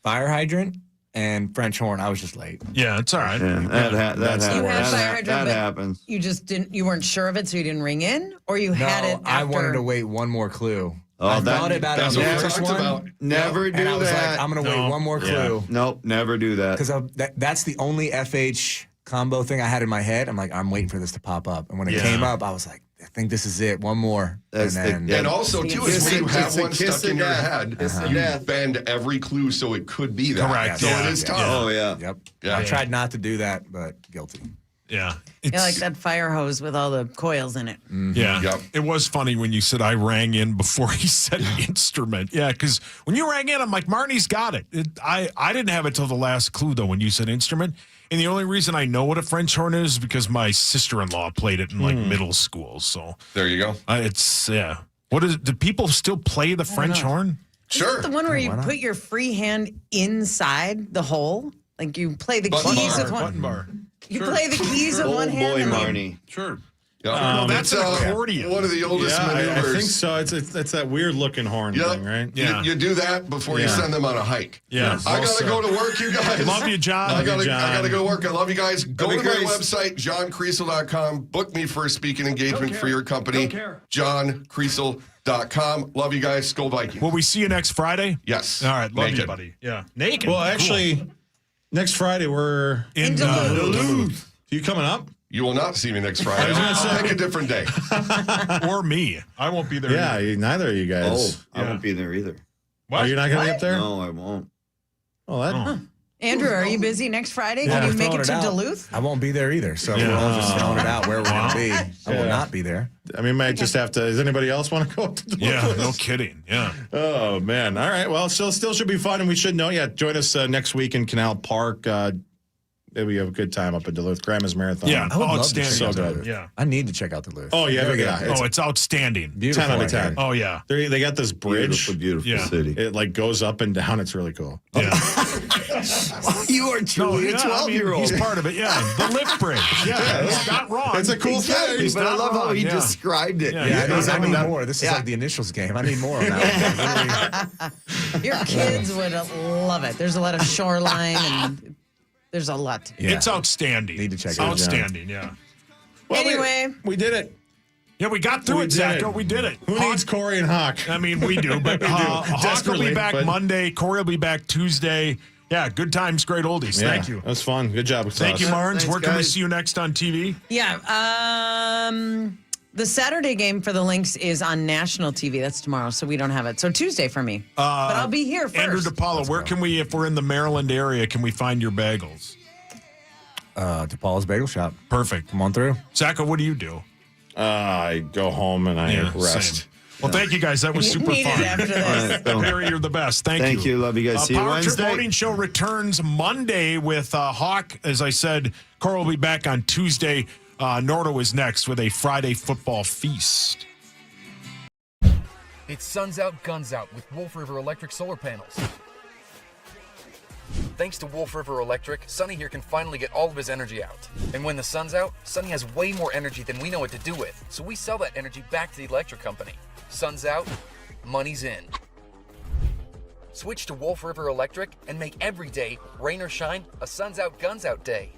fire hydrant and French horn. I was just late. Yeah, it's all right. Yeah, that happens. You had fire hydrant, That but happens. you just didn't. You weren't sure of it, so you didn't ring in, or you had it No, after. I wanted to wait one more clue. Oh, I that- thought about it on That's the what we first talked one, about. Never do and I was that. like, I'm going to No. wait one more Yeah. clue. Nope, never do that. Because that's the only FH combo thing I had in my head. I'm like, I'm waiting for this to pop up. And when it Yeah. came up, I was like, I think this is it. One more. That's and the- then, yeah. And also, too, is Kiss when you it- have it's a one kiss stuck in to your death. head, Kiss to you death. bend every clue so it could be that. Correct. So Yeah. it is tough. Oh yeah. Yep. Yeah. I tried not to do that, but guilty. Yeah. Yeah, like that fire hose with all the coils in it. Yeah. Yep. It was funny when you said I rang in before he said instrument. Yeah, because when you rang in, I'm like, Marnie's got it. I didn't have it till the last clue, though, when you said instrument. And the only reason I know what a French horn is because my sister-in-law played it in like middle school. So There you go. it's, yeah. What is it? Do people still play the French know. horn? Is it the one where you why not? put your free hand inside the hole? Like you play the Button keys bar, with one. Button bar. You play the keys with Oh one hand. boy, and then- Marnie. Sure. Yeah. that's an accordion. One of the oldest Yeah, maneuvers. I think so. It's that weird looking horn Yep. thing, right? Yeah. You do that before you Yeah. send them on a hike. Yeah. I gotta go to work, you guys. Love you, John. I gotta John. go to work. I love you guys. Go to That'd be my great. website, johnkriesel.com. Book me for a speaking engagement for your company. johnkriesel.com. Love you guys. Go Vikings. Will we see you next Friday? Yes. All right. Love you, Naked. buddy. Yeah. Naked. Well, Cool. actually, next Friday we're in Duluth. You coming up? You will not see me next Friday. I'll pick a different day. or me. I won't be there. Yeah, either. neither of you Oh, guys. I won't be there either. What? Oh, you're not going to be up there? No, I won't. Oh, that. Andrew, are you busy next Friday? Yeah. Can you make Throwing it to out. Duluth? I won't be there either. So Yeah. we're all just throwing it out where we're going to be. I will Yeah. not be there. I mean, might just have to. Does anybody else want to go up to Duluth? Yeah. No kidding. Yeah. Oh man! All right. Well, still should be fun, and we should know. Yeah, join us next week in Canal Park. We have a good time up at Duluth. Grandma's Marathon. Yeah, I would love to outstanding. check out So Duluth. good. Yeah. I need to check out Duluth. Oh, yeah. It's outstanding. Beautiful 10 out of out 10. here. Oh, yeah. They got this bridge. Beautiful Yeah. city. It like goes up and down. It's really cool. Yeah. You are truly a 12-year-old. He's part of it, yeah. The lift bridge. Yeah, it's not wrong. It's a cool thing. He's But I not love how wrong, he yeah. described it. Yeah, I need that- more. This is Yeah. like the initials game. I need more on that one. Your kids would love it. There's a lot of shoreline and there's a lot. Yeah. It's outstanding. Need to check it out. Outstanding, yeah. Well, Anyway. we did it. Yeah, we got through We it, did Zacho. it. We did it. Who needs Corey and Hawk? I mean, we do, but Hawk will Desperately, be back but- Monday. Corey will be back Tuesday. Yeah, good times, great oldies. Yeah, Thank you. That was fun. Good job. Thank you, Marnes. Thanks, Where can we guys. see you next on TV? Yeah. The Saturday game for the Lynx is on national TV. That's tomorrow, so we don't have it. So Tuesday for me. But I'll be here first. Andrew DePaola, where can we, if we're in the Maryland area, can we find your bagels? DePaula's Bagel Shop. Perfect. Come on through. Zacho, what do you do? I go home and I rest. Same. Well, thank you guys. That was super Need it fun. after this. Barry, you're the best. Thank you. Thank you. Love you guys. See you Power Trip Wednesday. Voting Show returns Monday with Hawk. As I said, Carl will be back on Tuesday. Nordo is next with a Friday football feast. It's Suns Out, Guns Out with Wolf River Electric solar panels. Thanks to Wolf River Electric, Sonny here can finally get all of his energy out. And when the sun's out, Sonny has way more energy than we know what to do with, so we sell that energy back to the electric company. Sun's out, money's in. Switch to Wolf River Electric and make every day, rain or shine, a Suns Out, Guns Out day.